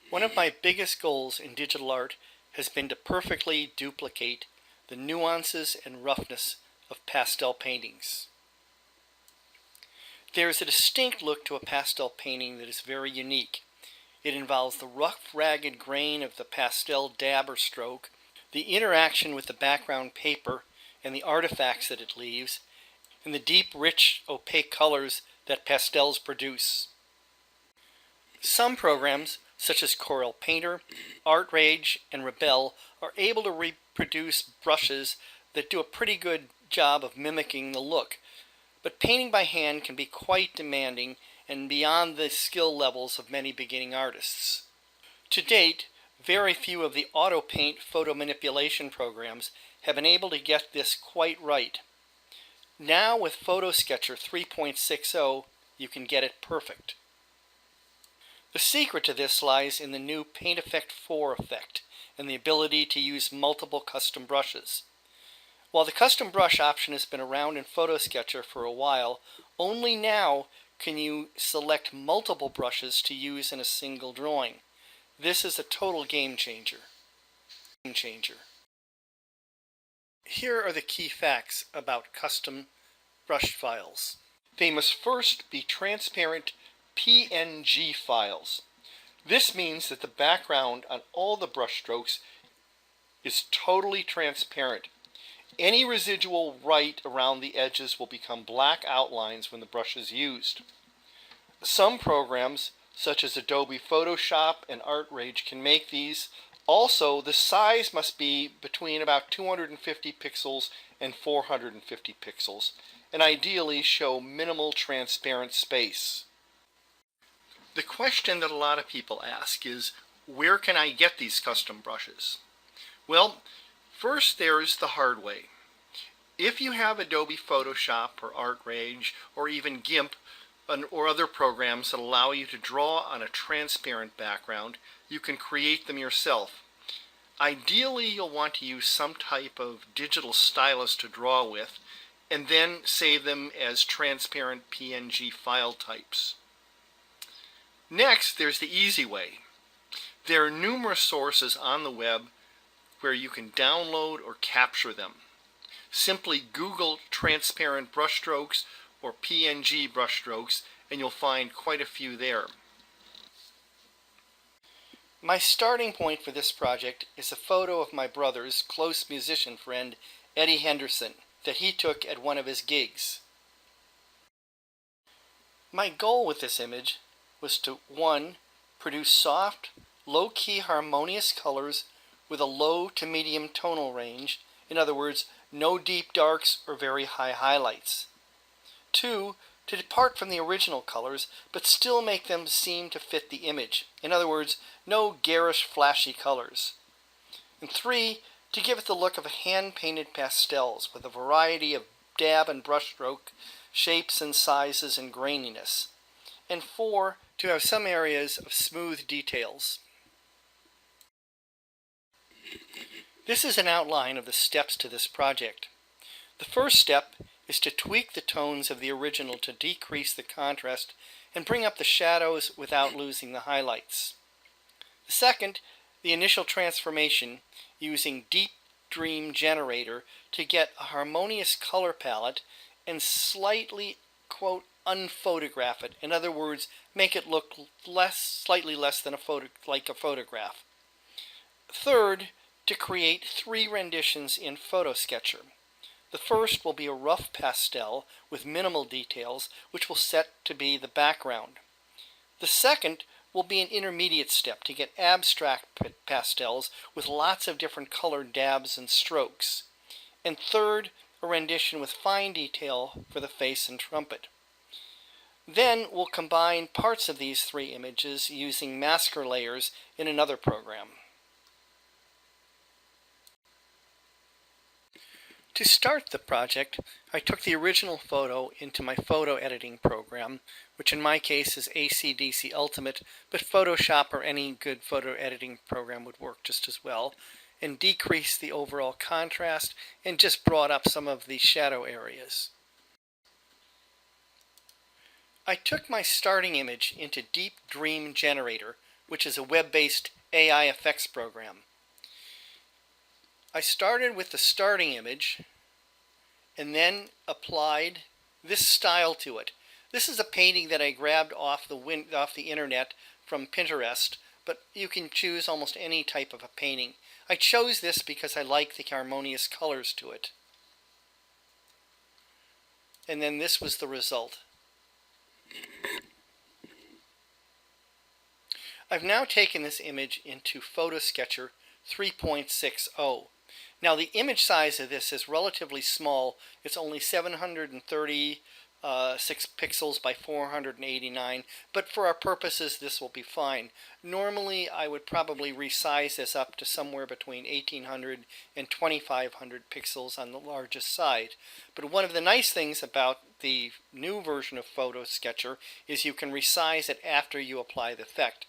One of my biggest goals in digital art has been to perfectly duplicate the nuances and roughness of pastel paintings. There is a distinct look to a pastel painting that is very unique. It involves the rough, ragged grain of the pastel dab or stroke, the interaction with the background paper and the artifacts that it leaves, and the deep, rich, opaque colors that pastels produce. Some programs, such as Corel Painter, Art Rage, and Rebel, are able to reproduce brushes that do a pretty good job of mimicking the look, but painting by hand can be quite demanding and beyond the skill levels of many beginning artists. To date, very few of the auto paint photo manipulation programs have been able to get this quite right. Now with Fotosketcher 3.60, you can get it perfect. The secret to this lies in the new Paint Effect 4 effect and the ability to use multiple custom brushes. While the custom brush option has been around in Fotosketcher for a while, only now can you select multiple brushes to use in a single drawing. This is a total game changer. Here are the key facts about custom brush files. They must first be transparent PNG files. This means that the background on all the brush strokes is totally transparent. Any residual white around the edges will become black outlines when the brush is used. Some programs, such as Adobe Photoshop and Art Rage, can make these. Also, the size must be between about 250 pixels and 450 pixels, and ideally show minimal transparent space. The question that a lot of people ask is, where can I get these custom brushes? Well, first there's the hard way. If you have Adobe Photoshop or Art Rage or even GIMP or other programs that allow you to draw on a transparent background, you can create them yourself. Ideally, you'll want to use some type of digital stylus to draw with, and then save them as transparent PNG file types. Next, there's the easy way. There are numerous sources on the web where you can download or capture them. Simply Google transparent brushstrokes or PNG brushstrokes and you'll find quite a few there. My starting point for this project is a photo of my brother's close musician friend Eddie Henderson that he took at one of his gigs. My goal with this image was to 1. Produce soft, low-key harmonious colors with a low to medium tonal range, in other words, no deep darks or very high highlights. 2. To depart from the original colors, but still make them seem to fit the image, in other words, no garish flashy colors. And 3. To give it the look of hand-painted pastels with a variety of dab and brushstroke shapes and sizes and graininess. And 4. To have some areas of smooth details. This is an outline of the steps to this project. The first step is to tweak the tones of the original to decrease the contrast and bring up the shadows without losing the highlights. The second, the initial transformation using Deep Dream Generator to get a harmonious color palette and slightly, quote, unphotograph it. In other words, make it look slightly less than like a photograph. Third, to create 3 renditions in Fotosketcher. The first will be a rough pastel with minimal details, which will set to be the background. The second will be an intermediate step to get abstract pastels with lots of different colored dabs and strokes. And third, a rendition with fine detail for the face and trumpet. Then we'll combine parts of these 3 images using masker layers in another program. To start the project, I took the original photo into my photo editing program, which in my case is AC/DC Ultimate, but Photoshop or any good photo editing program would work just as well, and decreased the overall contrast and just brought up some of the shadow areas. I took my starting image into Deep Dream Generator which is a web-based AI effects program. I started with the starting image and then applied this style to it. This is a painting that I grabbed off the internet from Pinterest, but you can choose almost any type of a painting. I chose this because I like the harmonious colors to it. And then this was the result. I've now taken this image into Fotosketcher 3.60. Now the image size of this is relatively small. It's only 736 pixels by 489, but for our purposes this will be fine. Normally I would probably resize this up to somewhere between 1800 and 2500 pixels on the largest side. But one of the nice things about the new version of Fotosketcher is you can resize it after you apply the effect.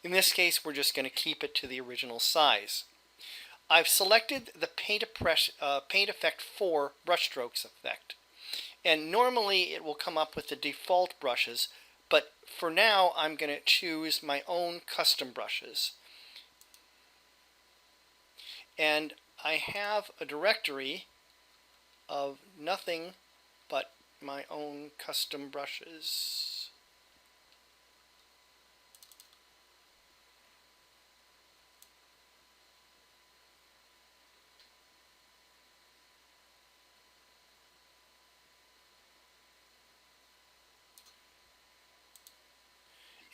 In this case, we're just going to keep it to the original size. I've selected the Paint Effect 4 brushstrokes effect. And normally it will come up with the default brushes, but for now I'm going to choose my own custom brushes. And I have a directory of nothing but my own custom brushes.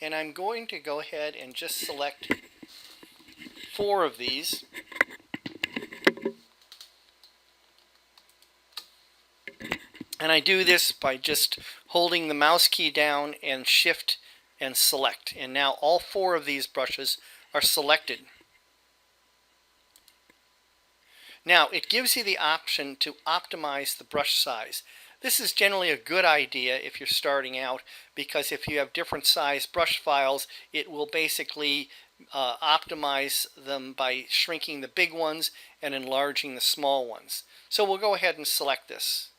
And I'm going to go ahead and just select 4 of these. And I do this by just holding the mouse key down and shift and select. And now all 4 of these brushes are selected. Now it gives you the option to optimize the brush size. This is generally a good idea if you're starting out, because if you have different size brush files, it will basically optimize them by shrinking the big ones and enlarging the small ones. So we'll go ahead and select this.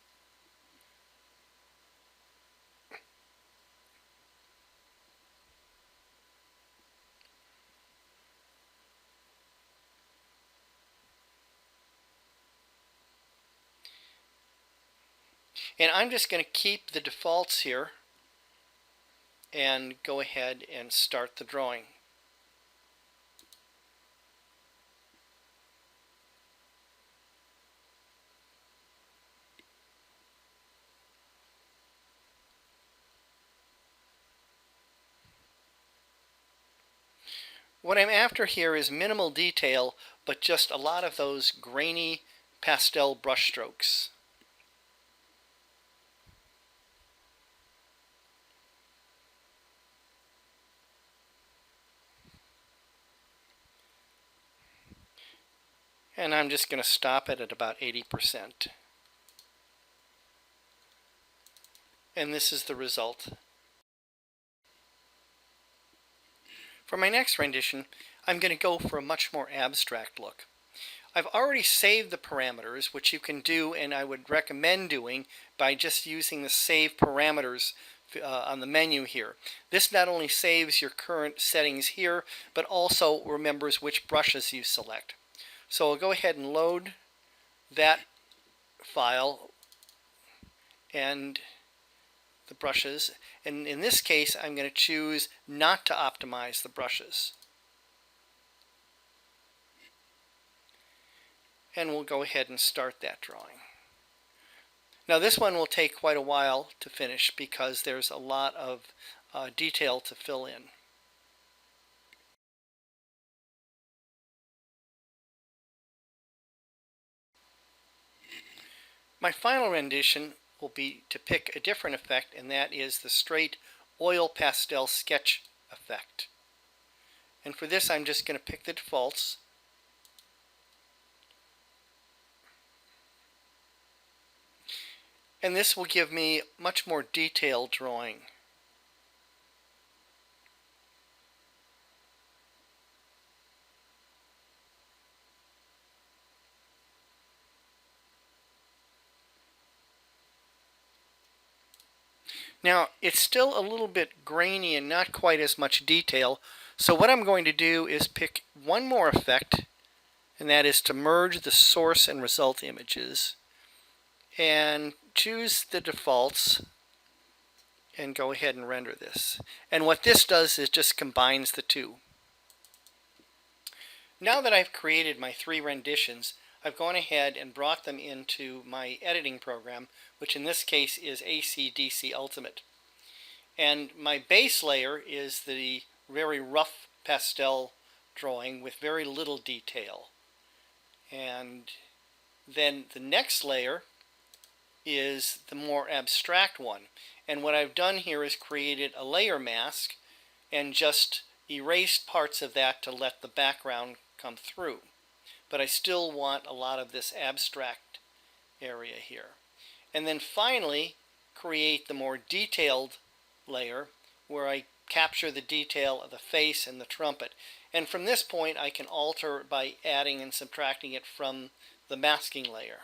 And I'm just going to keep the defaults here and go ahead and start the drawing. What I'm after here is minimal detail, but just a lot of those grainy pastel brush strokes. And I'm just going to stop it at about 80%. And this is the result. For my next rendition, I'm going to go for a much more abstract look. I've already saved the parameters, which you can do, and I would recommend doing, by just using the Save Parameters on the menu here. This not only saves your current settings here, but also remembers which brushes you select. So I'll go ahead and load that file and the brushes. And in this case, I'm going to choose not to optimize the brushes. And we'll go ahead and start that drawing. Now this one will take quite a while to finish because there's a lot of detail to fill in. My final rendition will be to pick a different effect, and that is the straight oil pastel sketch effect. And for this I'm just going to pick the defaults. And this will give me much more detailed drawing. Now, it's still a little bit grainy and not quite as much detail, so what I'm going to do is pick one more effect, and that is to merge the source and result images, and choose the defaults, and go ahead and render this. And what this does is just combines the two. Now that I've created my 3 renditions, I've gone ahead and brought them into my editing program, which in this case is AC/DC Ultimate. And my base layer is the very rough pastel drawing with very little detail. And then the next layer is the more abstract one. And what I've done here is created a layer mask and just erased parts of that to let the background come through. But I still want a lot of this abstract area here. And then finally create the more detailed layer where I capture the detail of the face and the trumpet. And from this point I can alter by adding and subtracting it from the masking layer.